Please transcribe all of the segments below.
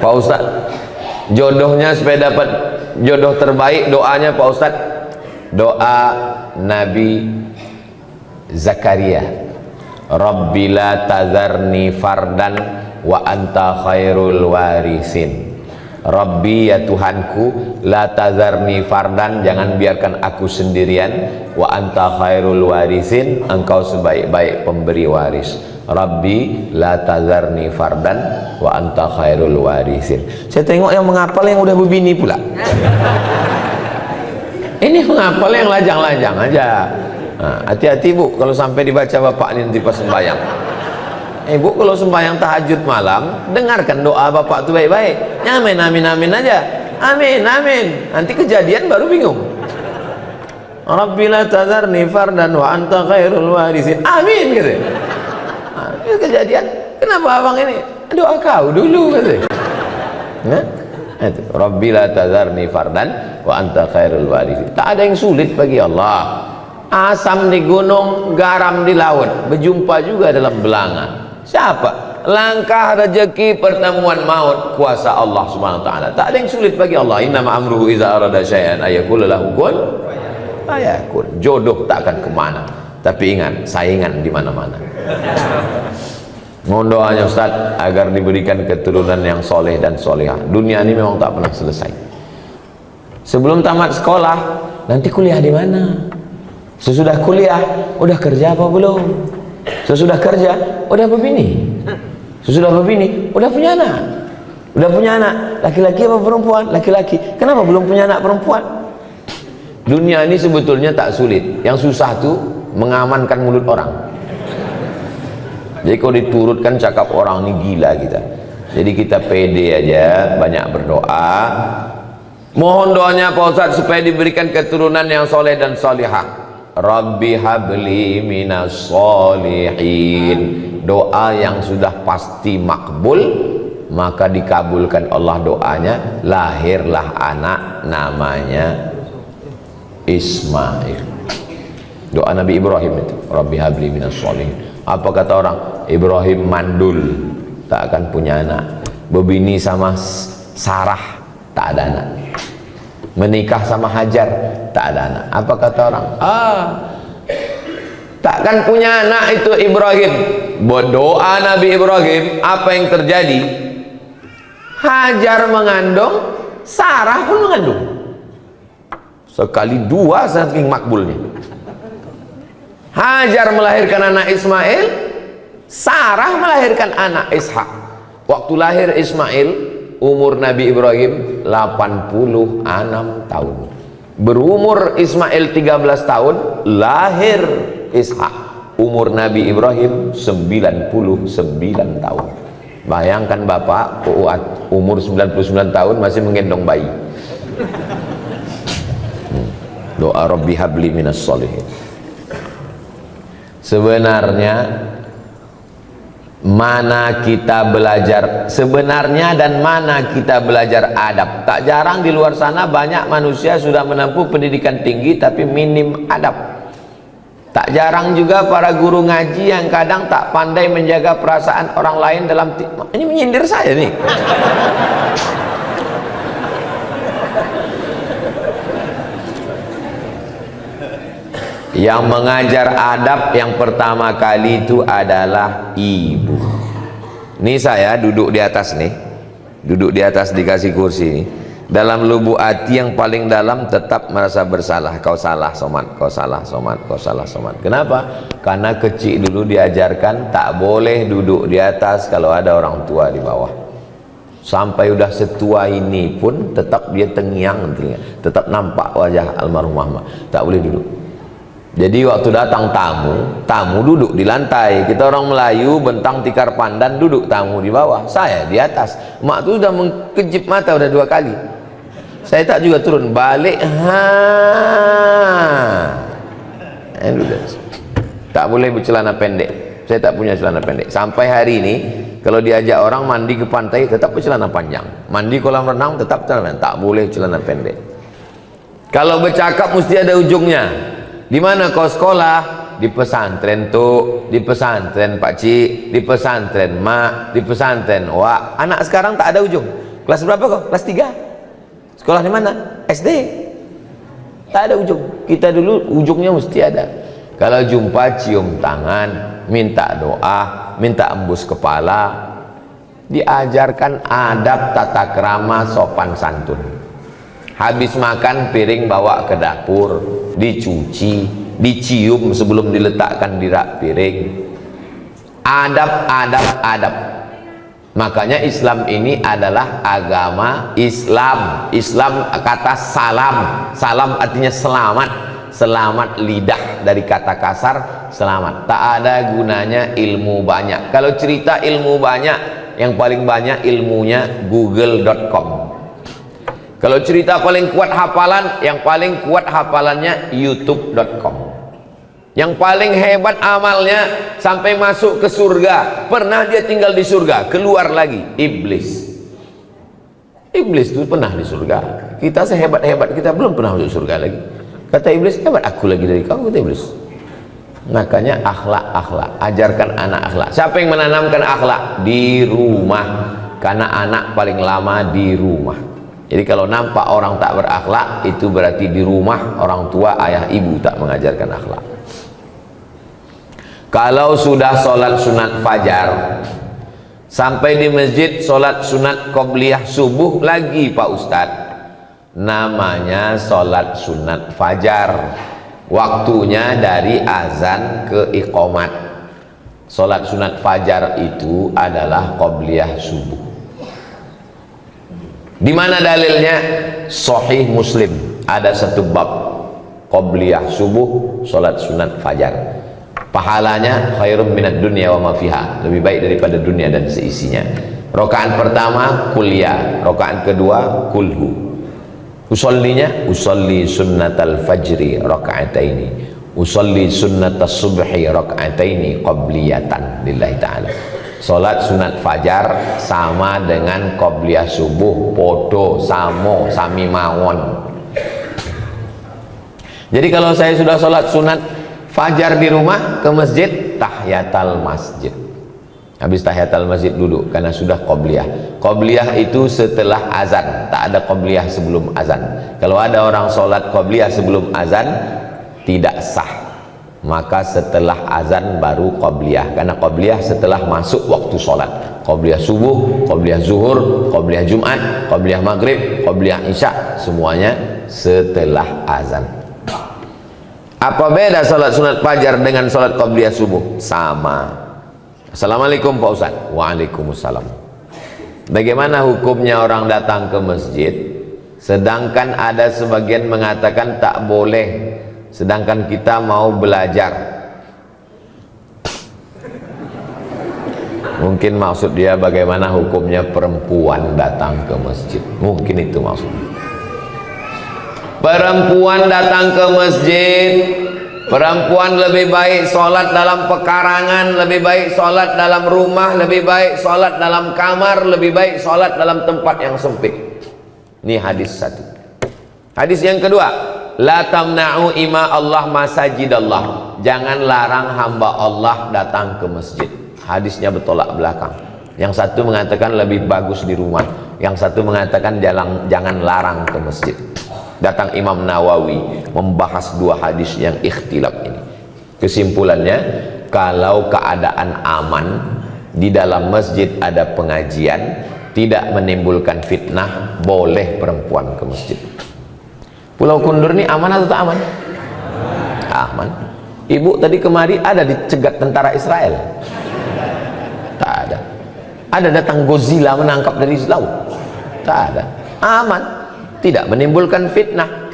Pak Ustadz, jodohnya supaya dapat jodoh terbaik, doanya Pak Ustadz, doa Nabi Zakaria, Rabbi la tazarni fardan wa anta khairul warisin. Rabbi, ya Tuhanku, la tazarni fardan, jangan biarkan aku sendirian, wa anta khairul warisin, engkau sebaik-baik pemberi waris. Rabbi la tazarni fardan wa anta khairul warisin. Saya tengok yang menghafal yang udah berbini pula. Ini menghafal yang lajang-lajang aja. Hati-hati Bu, kalau sampai dibaca bapak ini nanti pas sembahyang. Ibu kalau sembahyang tahajud malam, dengarkan doa bapak itu baik-baik. Amin, amin, amin aja. Amin, amin. Nanti kejadian baru bingung. Rabbi la tazarni fardan wa anta khairul warisin. Amin gitu. Itu kejadian. Kenapa abang ini? Doa kau dulu gitu. Nah, itu. Rabbi la tazarni fardan wa anta khairul warisin. Tak ada yang sulit bagi Allah. Asam di gunung, garam di laut, berjumpa juga dalam belanga. Siapa? Langkah rezeki, pertemuan maut, kuasa Allah Subhanahu wa taala. Tak ada yang sulit bagi Allah. Innama amruhu iza arada syai'an ayaqula lahu kun fayakun. Jodoh tak akan kemana, tapi ingat, saingan di mana-mana. Mohon doanya Ustaz agar diberikan keturunan yang soleh dan solehah. Dunia ini memang tak pernah selesai. Sebelum tamat sekolah, nanti kuliah di mana? Sesudah kuliah, udah kerja apa belum? Sesudah kerja, udah berbini. Sesudah berbini, udah punya anak. Udah punya anak, laki-laki apa perempuan? Laki-laki. Kenapa belum punya anak perempuan? Dunia ini sebetulnya tak sulit. Yang susah tuh mengamankan mulut orang. Jadi kalau diturutkan cakap orang ini gila kita. Jadi kita pede aja, banyak berdoa. Mohon doanya Pak Ustadz supaya diberikan keturunan yang soleh dan solihah. Rabbi habli minas solihin. Doa yang sudah pasti makbul, maka dikabulkan Allah doanya. Lahirlah anak namanya Ismail. Doa Nabi Ibrahim itu, Rabbi habli minas solihin. Apa kata orang? Ibrahim mandul, tak akan punya anak. Berbini sama Sarah, tak ada anak. Menikah sama Hajar, tak ada anak. Apa kata orang? Takkan punya anak itu Ibrahim. Berdoa Nabi Ibrahim, apa yang terjadi? Hajar mengandung, Sarah pun mengandung. Sekali dua saking makbulnya. Hajar melahirkan anak Ismail, Sarah melahirkan anak Ishak. Waktu lahir Ismail, umur Nabi Ibrahim 86 tahun. Berumur Ismail 13 tahun, lahir Ishak. Umur Nabi Ibrahim 99 tahun. Bayangkan Bapak umur 99 tahun masih menggendong bayi. Doa Rabbi habli minas solihin. Sebenarnya mana kita belajar sebenarnya dan mana kita belajar adab. Tak jarang di luar sana banyak manusia sudah menempuh pendidikan tinggi tapi minim adab. Tak jarang juga para guru ngaji yang kadang tak pandai menjaga perasaan orang lain dalam ini menyindir saya nih. Yang mengajar adab yang pertama kali itu adalah ibu. Ini saya duduk di atas nih, duduk di atas dikasih kursi ini. Dalam lubuk hati yang paling dalam tetap merasa bersalah. Kau salah Somad, kau salah Somad, kau salah Somad. Kenapa? Karena kecil dulu diajarkan tak boleh duduk di atas kalau ada orang tua di bawah. Sampai udah setua ini pun tetap dia tengiang, tetap nampak wajah almarhum. Tak boleh duduk. Jadi waktu datang tamu duduk di lantai. Kita orang Melayu bentang tikar pandan, duduk tamu di bawah, saya di atas. Mak tu sudah mengkejip mata udah 2 kali. Saya tak juga turun, balik. Tak boleh bercelana pendek. Saya tak punya celana pendek. Sampai hari ini kalau diajak orang mandi ke pantai tetap bercelana panjang. Mandi kolam renang tetap celana, tak boleh celana pendek. Kalau bercakap mesti ada ujungnya. Di mana kau sekolah? Di pesantren tuh, di pesantren Pak Cik, di pesantren Mak, di pesantren Wak. Anak sekarang tak ada ujung. Kelas berapa kok? Kelas 3. Sekolah di mana? SD. Tak ada ujung. Kita dulu ujungnya mesti ada. Kalau jumpa cium tangan, minta doa, minta embus kepala, diajarkan adab tata krama sopan santun. Habis makan piring bawa ke dapur, dicuci, dicium sebelum diletakkan di rak piring. Adab. Makanya Islam ini adalah agama Islam. Islam kata salam. Salam artinya selamat. Selamat lidah, dari kata kasar selamat. Tak ada gunanya ilmu banyak. Kalau cerita ilmu banyak, yang paling banyak ilmunya google.com. Kalau cerita paling kuat hafalan, yang paling kuat hafalannya youtube.com. Yang paling hebat amalnya sampai masuk ke surga, pernah dia tinggal di surga, keluar lagi, iblis. Iblis itu pernah di surga. Kita sehebat-hebat kita belum pernah masuk surga lagi. Kata iblis, hebat aku lagi dari kau, kata iblis. Makanya akhlak, ajarkan anak akhlak. Siapa yang menanamkan akhlak? Di rumah. Karena anak paling lama di rumah. Jadi kalau nampak orang tak berakhlak, itu berarti di rumah orang tua, ayah ibu tak mengajarkan akhlak. Kalau sudah sholat sunat fajar, sampai di masjid sholat sunat qobliyah subuh lagi Pak Ustadz, namanya sholat sunat fajar. Waktunya dari azan ke iqomat. Sholat sunat fajar itu adalah qobliyah subuh. Di mana dalilnya? Sahih Muslim, ada satu bab qobliyah subuh, sholat sunat fajar. Pahalanya khairum minad dunya wa ma fiha, lebih baik daripada dunia dan seisinya. Rakaat pertama kuliah, rakaat kedua kulhu. Usollinya usolli sunnatal fajri raka'ataini, usolli sunnatas subhi raka'ataini qabliyatan lillahi ta'ala. Salat sunat fajar sama dengan qabliyah subuh, podo samo sami mawon. Jadi kalau saya sudah salat sunat fajar di rumah, ke masjid, tahiyatul masjid. Habis tahiyatul masjid duduk, karena sudah qobliyah. Qobliyah itu setelah azan, tak ada qobliyah sebelum azan. Kalau ada orang sholat qobliyah sebelum azan, tidak sah. Maka setelah azan baru qobliyah, karena qobliyah setelah masuk waktu sholat. Qobliyah subuh, qobliyah zuhur, qobliyah jumat, qobliyah maghrib, qobliyah isya, semuanya setelah azan. Apa beda sholat sunat fajar dengan sholat qobliyah subuh? Sama. Assalamualaikum Pak Ustaz. Waalaikumsalam. Bagaimana hukumnya orang datang ke masjid, sedangkan ada sebagian mengatakan tak boleh, sedangkan kita mau belajar? Mungkin maksud dia bagaimana hukumnya perempuan datang ke masjid. Mungkin itu maksudnya. Perempuan datang ke masjid, perempuan lebih baik sholat dalam pekarangan, lebih baik sholat dalam rumah, lebih baik sholat dalam kamar, lebih baik sholat dalam tempat yang sempit. Ini hadis satu. Hadis yang kedua, la tamna'u ima Allah masajidallah, jangan larang hamba Allah datang ke masjid. Hadisnya bertolak belakang. Yang satu mengatakan lebih bagus di rumah, yang satu mengatakan jangan larang ke masjid. Datang Imam Nawawi membahas dua hadis yang ikhtilaf ini. Kesimpulannya, kalau keadaan aman, di dalam masjid ada pengajian, tidak menimbulkan fitnah, boleh perempuan ke masjid. Pulau Kundur ini aman atau tak aman? Aman. Ibu tadi kemari ada dicegat tentara Israel? Tak ada. Ada datang Godzilla menangkap dari laut? Tak ada. Aman, tidak menimbulkan fitnah.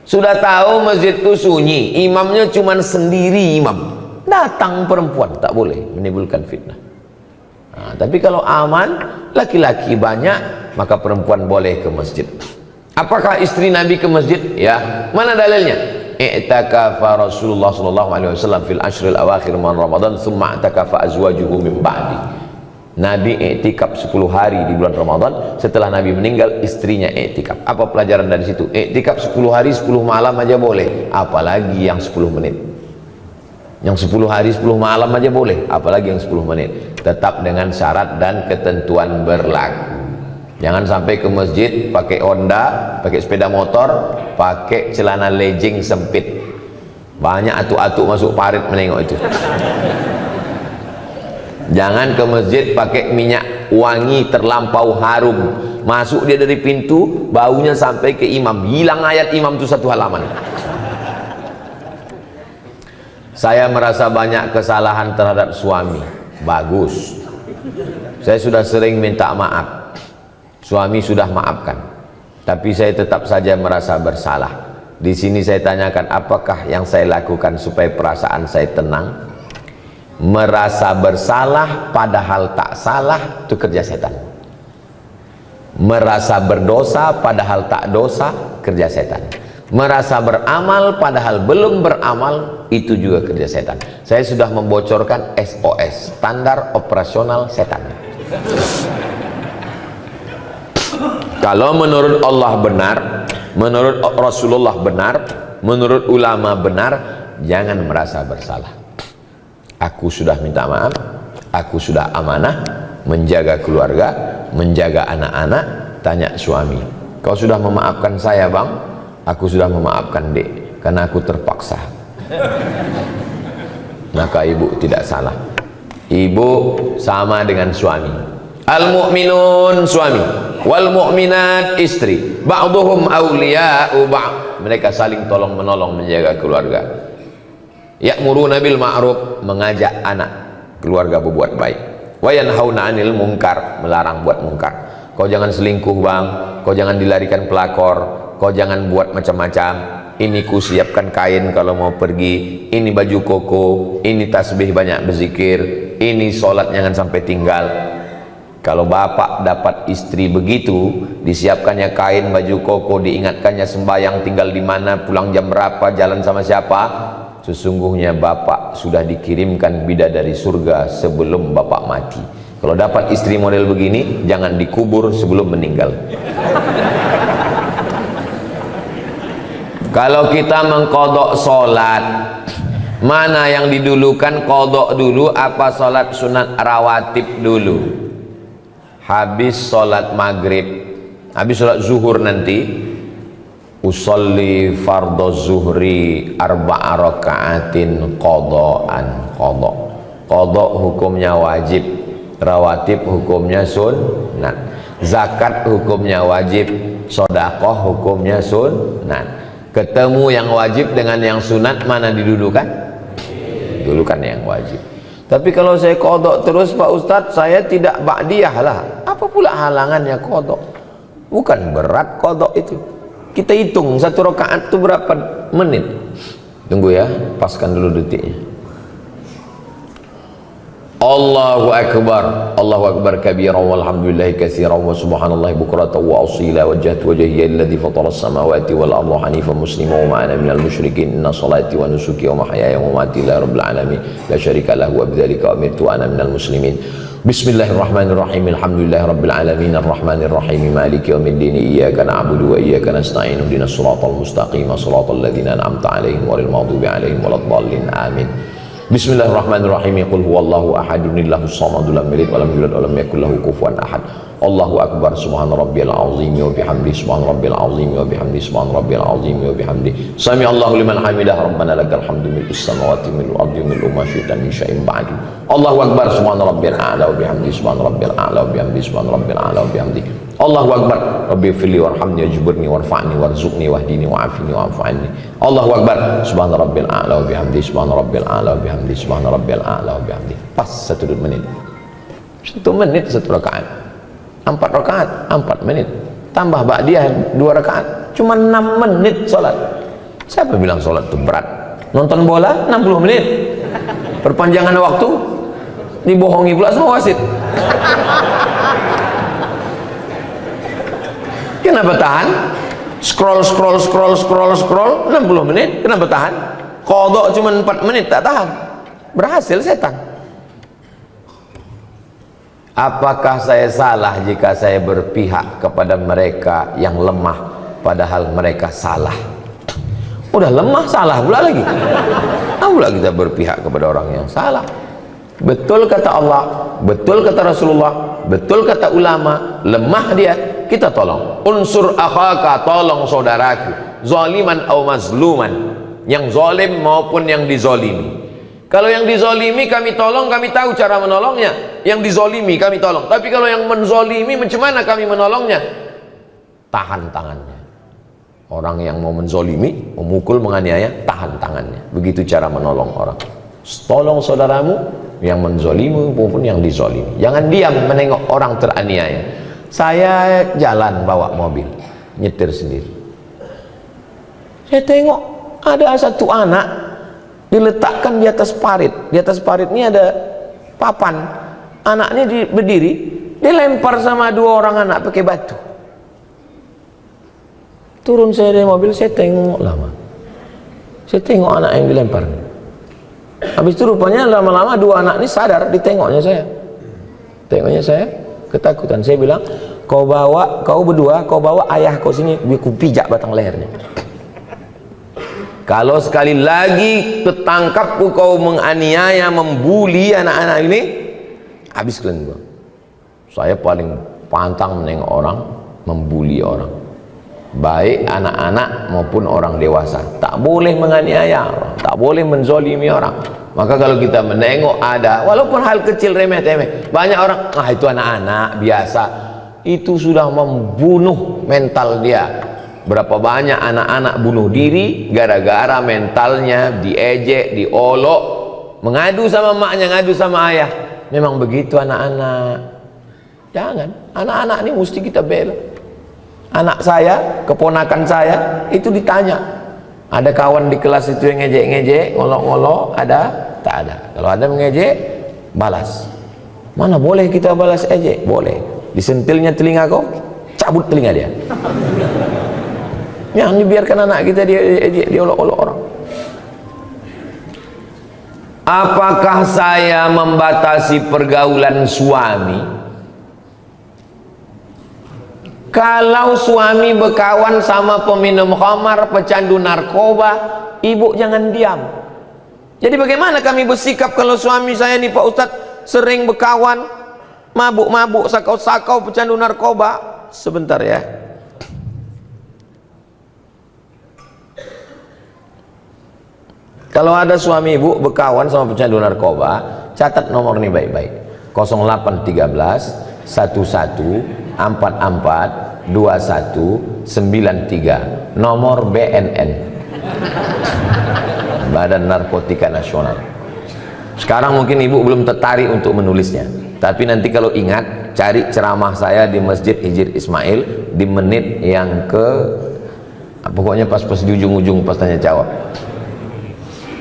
Sudah tahu masjid itu sunyi, imamnya cuma sendiri imam, datang perempuan, tak boleh, menimbulkan fitnah. Nah, tapi kalau aman, laki-laki banyak, maka perempuan boleh ke masjid. Apakah istri Nabi ke masjid? Ya. Mana dalilnya? I'takafa Rasulullah sallallahu alaihi wasallam fil ashril awakhir min Ramadan, thumma i'takafa azwajuhu min ba'di. Nabi i'tikaf 10 hari di bulan Ramadan, setelah Nabi meninggal istrinya i'tikaf. Apa pelajaran dari situ? I'tikaf 10 hari 10 malam aja boleh, apalagi yang 10 menit. Yang 10 hari 10 malam aja boleh, apalagi yang 10 menit. Tetap dengan syarat dan ketentuan berlaku. Jangan sampai ke masjid pakai Honda, pakai sepeda motor, pakai celana legging sempit. Banyak atuk-atuk masuk parit menengok itu. Jangan ke masjid pakai minyak wangi terlampau harum. Masuk dia dari pintu, baunya sampai ke imam. Hilang ayat imam itu satu halaman. Saya merasa banyak kesalahan terhadap suami. Bagus. Saya sudah sering minta maaf. Suami sudah maafkan, tapi saya tetap saja merasa bersalah. Di sini saya tanyakan, apakah yang saya lakukan supaya perasaan saya tenang? Merasa bersalah padahal tak salah, itu kerja setan. Merasa berdosa padahal tak dosa, kerja setan. Merasa beramal padahal belum beramal, itu juga kerja setan. Saya sudah membocorkan SOS, standar operasional setan. Kalau menurut Allah benar, menurut Rasulullah benar, menurut ulama benar, jangan merasa bersalah. Aku sudah minta maaf, aku sudah amanah, menjaga keluarga, menjaga anak-anak. Tanya suami, kau sudah memaafkan saya bang? Aku sudah memaafkan dek, karena aku terpaksa. Maka ibu tidak salah. Ibu sama dengan suami. Al-mu'minun suami, wal mu'minat istri, ba'duhum awliya'u ba'd. Mereka saling tolong menolong menjaga keluarga. Ya'muruna bil ma'ruf, mengajak anak keluarga berbuat baik. Wa yanhauna 'anil munkar, melarang buat munkar. Kau jangan selingkuh bang, kau jangan dilarikan pelakor, kau jangan buat macam-macam. Ini ku siapkan kain kalau mau pergi, ini baju koko, ini tasbih banyak berzikir, ini sholat jangan sampai tinggal. Kalau bapak dapat istri begitu, disiapkannya kain, baju koko, diingatkannya sembahyang tinggal di mana, pulang jam berapa, jalan sama siapa, sesungguhnya bapak sudah dikirimkan bidadari surga sebelum bapak mati. Kalau dapat istri model begini, jangan dikubur sebelum meninggal. Kalau kita mengkodok sholat, mana yang didulukan, kodok dulu apa sholat sunat rawatib dulu? Habis sholat maghrib, habis sholat zuhur nanti, usolli fardhu zuhri arba'a raka'atin qada'an. Qada' hukumnya wajib, rawatib hukumnya sunnat, zakat hukumnya wajib, sedekah hukumnya sunnat. Ketemu yang wajib dengan yang sunat, mana didudukan? Dulukan yang wajib. Tapi kalau saya kodok terus Pak Ustadz, saya tidak ba'diyah lah. Apa pula halangannya kodok? Bukan berat kodok itu. Kita hitung satu rakaat itu berapa menit. Tunggu ya, paskan dulu detiknya. Allahu akbar, Allahu akbar kabira walhamdulillahi katsiran wa subhanallahi bukratan wa asila wajhatu wajhiya alladhi fatara as-samawati wal arda hanifan musliman wa ma ana minal musyrikin inna salati wa nusuki wa mahyaya wa mamati lillahi rabbil alamin la syarika lahu wa bidzalika umirtu wa ana minal muslimin. Bismillahirrahmanirrahim. Alhamdulillahi rabbil alamin arrahmanir rahim maliki yaumiddin iyyaka na'budu wa iyyaka nasta'in ihdinas siratal mustaqim siratal ladzina an'amta 'alaihim ghairil maghdubi 'alaihim waladdallin amin. Bismillahirrahmanirrahim. Qul huwallahu ahadun illahus samad lam yalid wa lam yulad wa lam yakul lahu kufuwan ahad. Allahu akbar, subhana rabbiyal azim wa bihamdi, subhana rabbiyal azim wa bihamdi, subhana rabbiyal azim wa bihamdi. Sami Allahu liman hamidah, rabbana lakal hamdu mil'us samawati mil'ul ardi mil'u ma syi'ta min syai'in ba'du. Allahu akbar, subhana rabbiyal a'la wa bihamdi, subhana rabbiyal a'la wa bihamdi, subhana rabbiyal a'la wa bihamdi. Allahu akbar, rabbi fili warhamni wajburni warfa'ni warzuqni wahdini wa'afini wa'afu anni. Allahu akbar, subhana rabbil a'la wa bihamdi, subhana rabbil a'la wa bihamdi, subhana rabbil a'la wa bihamdi. Pas 1 menit. 1 menit 1 rakaat. 4 rakaat 4 menit. Tambah ba'diyah 2 rakaat, cuma 6 menit salat. Siapa bilang salat itu berat? Nonton bola 60 menit. Perpanjangan waktu dibohongi pula semua wasit. Kenapa tahan? Scroll 60 menit, kenapa tahan? Qadha cuma 4 menit tak tahan. Berhasil setan. Apakah saya salah jika saya berpihak kepada mereka yang lemah padahal mereka salah? Udah lemah salah pula lagi. Pula kita berpihak kepada orang yang salah. Betul kata Allah, betul kata Rasulullah, betul kata ulama, lemah dia, kita tolong. Unsur akhaka, tolong saudaraku, zaliman au mazluman, yang zalim maupun yang dizolimi. Kalau yang dizolimi kami tolong, kami tahu cara menolongnya. Yang dizolimi kami tolong. Tapi kalau yang menzolimi, macam mana kami menolongnya? Tahan tangannya. Orang yang mau menzolimi, memukul, menganiaya, tahan tangannya. Begitu cara menolong orang. Tolong saudaramu yang menzolimi maupun yang dizolimi. Jangan diam menengok orang teraniaya. Saya jalan bawa mobil, nyetir sendiri. Saya tengok ada satu anak diletakkan di atas parit. Di atas parit ini ada papan. Anaknya berdiri, dilempar sama dua orang anak pakai batu. Turun saya dari mobil, saya tengok lama. Saya tengok anak yang dilempar. Habis itu rupanya lama-lama dua anak ini sadar, ditengoknya saya. Tengoknya saya, ketakutan. Saya bilang, kau berdua, kau bawa ayah kau sini, biar ku pijak batang lehernya. Kalau sekali lagi ketangkap kau menganiaya, membuli anak-anak ini, habis kalian gua. Saya paling pantang menengok orang, membuli orang, baik anak-anak maupun orang dewasa. Tak boleh menganiaya orang, tak boleh menzolimi orang. Maka kalau kita menengok ada, walaupun hal kecil remeh-temeh, banyak orang, itu anak-anak biasa, itu sudah membunuh mental dia. Berapa banyak anak-anak bunuh diri gara-gara mentalnya diejek, diolok, mengadu sama maknya, ngadu sama ayah. Memang begitu anak-anak. Jangan, anak-anak ini mesti kita bela. Anak saya, keponakan saya, itu ditanya, ada kawan di kelas itu yang ngejek-ngejek, ngolok-ngolok, ada? Tak ada. Kalau ada mengejek, balas. Mana boleh kita balas ejek? Boleh. Disentilnya telinga kau, cabut telinga dia. Yang dibiarkan anak kita diolok-olok orang. Apakah saya membatasi pergaulan suami? Kalau suami berkawan sama peminum khamar, pecandu narkoba, ibu jangan diam. Jadi bagaimana kami bersikap kalau suami saya nih Pak Ustadz sering berkawan, mabuk-mabuk, sakau-sakau, pecandu narkoba? Sebentar ya. Kalau ada suami ibu berkawan sama pecandu narkoba, catat nomor ini baik-baik. 0813 11 44 21 93, nomor BNN, Badan Narkotika Nasional. Sekarang mungkin ibu belum tertarik untuk menulisnya, tapi nanti kalau ingat, cari ceramah saya di Masjid Hijir Ismail di menit yang pokoknya pas di ujung-ujung pas tanya jawab.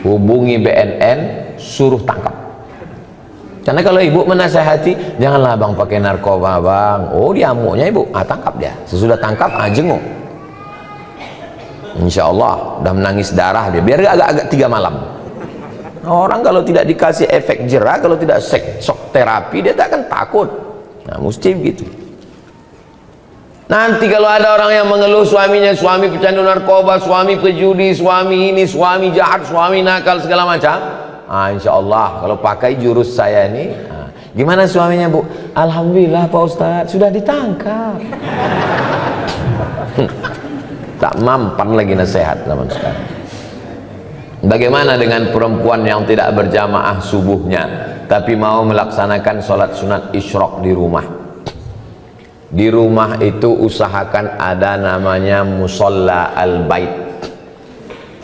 Hubungi BNN, suruh tangkap. Karena kalau ibu menasehati, janganlah bang pakai narkoba bang. Oh dia amuknya ibu, tangkap dia. Sesudah tangkap, jenguk. Insya Allah udah menangis darah dia. Biar agak-agak 3 malam. Orang kalau tidak dikasih efek jerah, kalau tidak shock terapi, dia tak akan takut. Nah mesti begitu. Nanti kalau ada orang yang mengeluh suaminya, suami pecandu narkoba, suami pejudi, suami ini, suami jahat, suami nakal, segala macam, insya Allah kalau pakai jurus saya ini, gimana suaminya bu? Alhamdulillah Pak Ustadz sudah ditangkap. Tak mampan lagi nasihat zaman sekarang. Bagaimana dengan perempuan yang tidak berjamaah subuhnya tapi mau melaksanakan sholat sunat isyraq di rumah? Di rumah itu usahakan ada namanya musolla al-bait.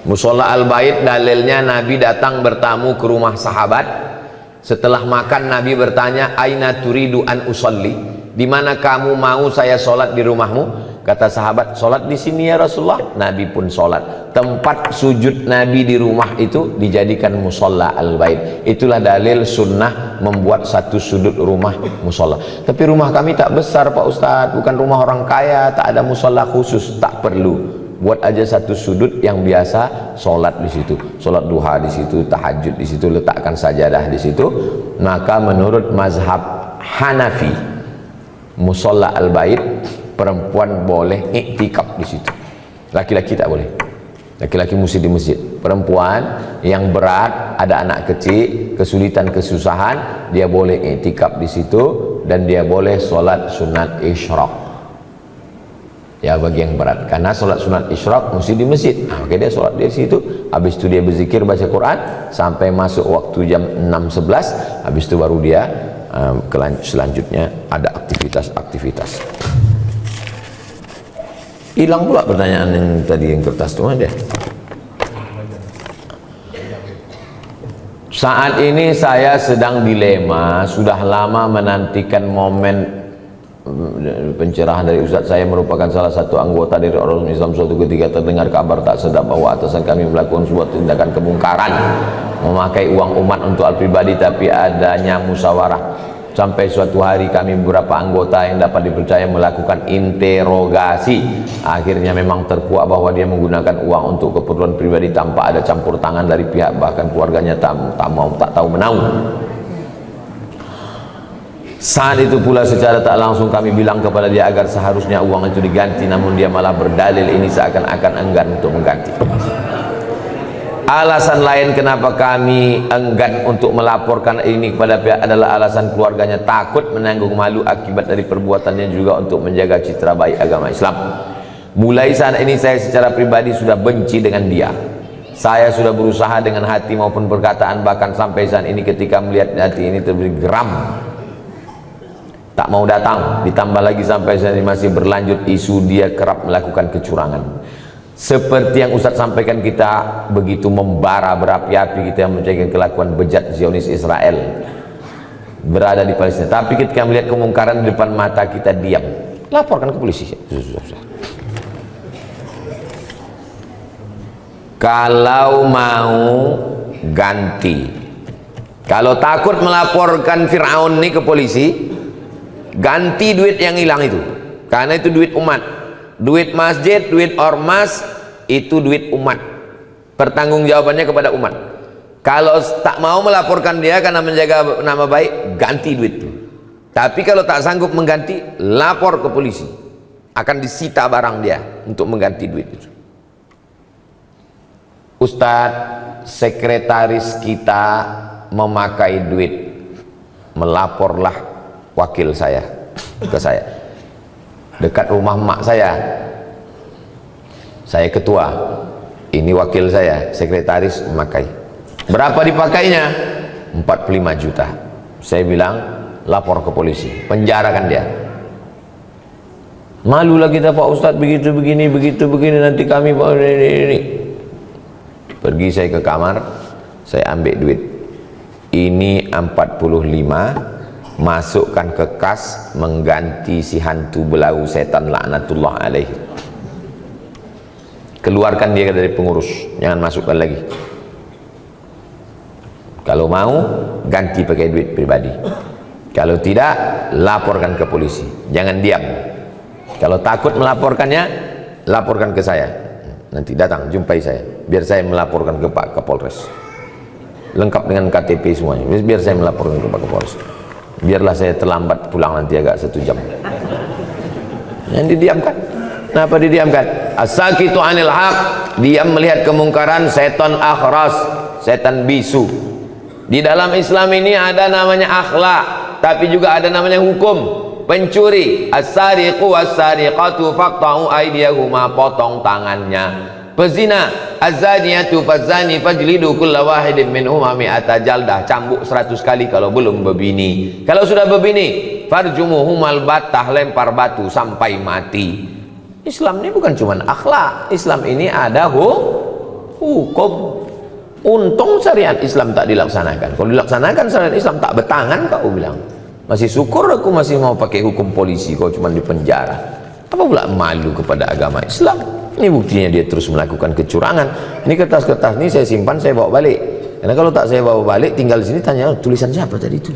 Musolla al-bait dalilnya Nabi datang bertamu ke rumah sahabat. Setelah makan Nabi bertanya, aina turidu an usolli? Di mana kamu mau saya sholat di rumahmu? Kata sahabat, sholat di sini ya Rasulullah. Nabi pun sholat. Tempat sujud Nabi di rumah itu dijadikan musolla al-bait. Itulah dalil sunnah membuat satu sudut rumah musolla. Tapi rumah kami tak besar Pak Ustadz, bukan rumah orang kaya, tak ada musolla khusus. Tak perlu, buat aja satu sudut yang biasa sholat di situ, sholat duha di situ, tahajud di situ, letakkan sajadah di situ. Maka menurut mazhab Hanafi, musolla al-bait perempuan boleh iktikaf di situ, laki-laki tak boleh. Laki-laki mesti di masjid. Perempuan yang berat, ada anak kecil, kesulitan, kesusahan, dia boleh iktikaf di situ dan dia boleh sholat sunat isyraq. Ya, bagi yang berat, karena sholat sunat isyraq mesti di masjid. Nah, oke, dia sholat di situ, habis itu dia berzikir, baca Quran sampai masuk waktu jam 6.11, habis itu baru dia selanjutnya ada aktivitas-aktivitas. Hilang pula pertanyaan yang tadi, yang kertas itu ada. Saat ini saya sedang dilema, sudah lama menantikan momen pencerahan dari Ustadz. Saya merupakan salah satu anggota dari orang Islam. Suatu ketika terdengar kabar tak sedap bahwa atasan kami melakukan sebuah tindakan kemungkaran, memakai uang umat untuk hal pribadi, tapi adanya musyawarah. Sampai suatu hari kami beberapa anggota yang dapat dipercaya melakukan interogasi. Akhirnya memang terkuak bahwa dia menggunakan uang untuk keperluan pribadi tanpa ada campur tangan dari pihak bahkan keluarganya tak tahu menahu. Saat itu pula secara tak langsung kami bilang kepada dia agar seharusnya uang itu diganti, namun dia malah berdalil ini seakan-akan enggan untuk mengganti. Alasan lain kenapa kami enggan untuk melaporkan ini kepada pihak adalah alasan keluarganya takut menanggung malu akibat dari perbuatannya, juga untuk menjaga citra baik agama Islam. Mulai saat ini saya secara pribadi sudah benci dengan dia. Saya sudah berusaha dengan hati maupun perkataan, bahkan sampai saat ini ketika melihat hati ini terberi geram, tak mau datang. Ditambah lagi sampai saat ini masih berlanjut isu dia kerap melakukan kecurangan. Seperti yang Ustadz sampaikan, kita begitu membara berapi-api kita yang mencegah kelakuan bejat Zionis Israel berada di Palestina, tapi ketika melihat kemungkaran di depan mata kita diam. Laporkan ke polisi. Kalau mau ganti, kalau takut melaporkan Fir'aun ini ke polisi, ganti duit yang hilang itu, karena itu duit umat. Duit masjid, duit ormas, itu duit umat. Pertanggungjawabannya kepada umat. Kalau tak mau melaporkan dia karena menjaga nama baik, ganti duit itu. Tapi kalau tak sanggup mengganti, lapor ke polisi. Akan disita barang dia untuk mengganti duit itu. Ustadz, sekretaris kita memakai duit. Melaporlah wakil saya ke saya. Dekat rumah mak saya ketua, ini wakil saya, sekretaris memakai. Berapa dipakainya? 45 juta. Saya bilang lapor ke polisi, penjarakan dia. Malulah kita Pak Ustadz, begitu begini nanti kami ini. Pergi saya ke kamar, saya ambil duit ini 45, masukkan ke kas, mengganti si hantu belau setan laknatullah alaihi. Keluarkan dia dari pengurus, jangan masukkan lagi. Kalau mau ganti pakai duit pribadi, kalau tidak laporkan ke polisi, jangan diam. Kalau takut melaporkannya, laporkan ke saya. Nanti datang jumpai saya, biar saya melaporkan ke Pak Kapolres, lengkap dengan KTP semuanya, biar saya melaporkan ke Pak Kapolres. Biarlah saya terlambat pulang nanti agak 1 jam. Yang didiamkan. Kenapa didiamkan? As-sakitu anil haq, diam melihat kemungkaran, setan akhras, setan bisu. Di dalam Islam ini ada namanya akhlak, tapi juga ada namanya hukum. Pencuri, as-sariqu was-sariqatu faqta'u aydiyahuma, potong tangannya. Pezina, az-zaniyatu faz-zani fajlidu kulla wahidin minhuma mi'ata jaldah, cambuk 100 kali kalau belum berbini. Kalau sudah berbini, farjumuhumal battah, lempar batu sampai mati. Islam ini bukan cuma akhlak, Islam ini ada hukum. Untung syariat Islam tak dilaksanakan. Kalau dilaksanakan syariat Islam tak betangan, kau bilang masih syukur aku masih mau pakai hukum polisi, kau cuma di penjara. Apa pula malu kepada agama Islam? Ini buktinya dia terus melakukan kecurangan. Ini kertas-kertas ini saya simpan, saya bawa balik. Karena kalau tak saya bawa balik, tinggal di sini tanya, tulisan siapa tadi itu?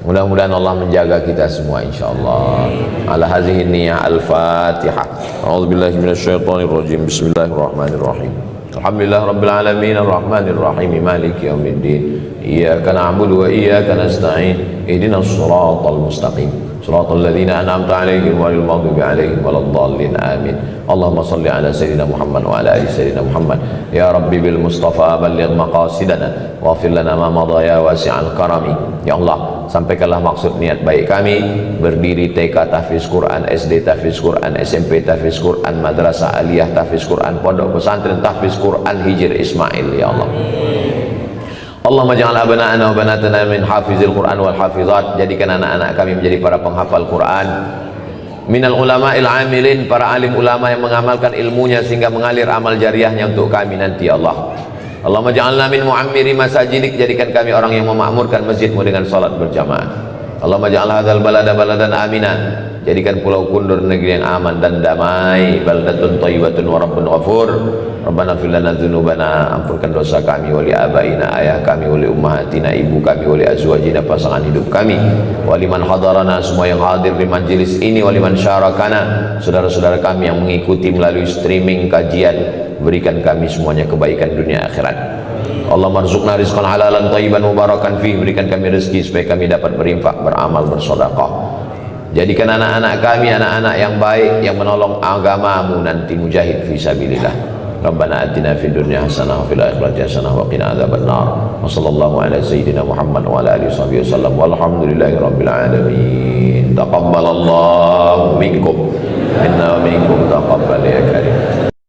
Mudah-mudahan Allah menjaga kita semua insyaallah. Ala hadhihi niyyah al-Fatihah. A'udzubillahi minasyaitonirrajim. Bismillahirrahmanirrahim. Alhamdulillah rabbil alamin arrahmanir rahim maliki yaumiddin. Iyyaka na'budu wa iyyaka nasta'in. Ihdinas shiratal mustaqim. صراط الذين أنعمت عليهم غير المغضوب عليهم ولا الضالين آمين. اللهم صل على سيدنا محمد وعلى آل سيدنا محمد. يا ربي بالمصطفى بلغ مقاصدنا واغفر لنا ما مضى يا واسع الكرم. Ya Allah, sampaikanlah maksud niat baik kami berdiri TK tahfiz Quran, SD tahfiz Quran, SMP tahfiz Quran, madrasah aliyah tahfiz Quran, pondok pesantren tahfiz Quran Hijr Ismail. Ya Allah, Allahumma ja'al abna'ana wa banatana min hafizil Quran wal hafizat. Jadikan anak-anak kami menjadi para penghafal Quran, minal ulama'il amilin, para alim ulama yang mengamalkan ilmunya sehingga mengalir amal jariahnya untuk kami nanti. Ya Allah, Allahumma ja'alna min mu'ammiri masajidik. Jadikan kami orang yang memakmurkan masjidmu dengan salat berjamaah. Allahumma ja'al hadzal balada baladan aminan. Jadikan Pulau Kundur negeri yang aman dan damai. Baldatun thayyibatun wa rabbun ghafur. Rabbana fir lana dzunubana, ampunkan dosa kami, wali abaina, ayah kami, wali ummahatina, ibu kami, wali azwajina, pasangan hidup kami, wali man hadarana, semua yang hadir di majelis ini, wali man syarakana, saudara-saudara kami yang mengikuti melalui streaming kajian. Berikan kami semuanya kebaikan dunia akhirat. Allah marzuqna rizqan halalan thayyiban mubarakan fi. Berikan kami rezeki supaya kami dapat berinfak, beramal, bersedekah. Jadikan anak-anak kami anak-anak yang baik, yang menolong agamamu nanti, mujahid fi sabilillah. Rabbana atina fid dunya hasanah wa fil akhirati hasanah wa qina adzabannar. Wa sallallahu ala sayyidina Muhammad wa ala alihi wasallam. Walhamdulillahi rabbil alamin. Taqabbalallahu minkum. Inna minkum taqabbal ya karim.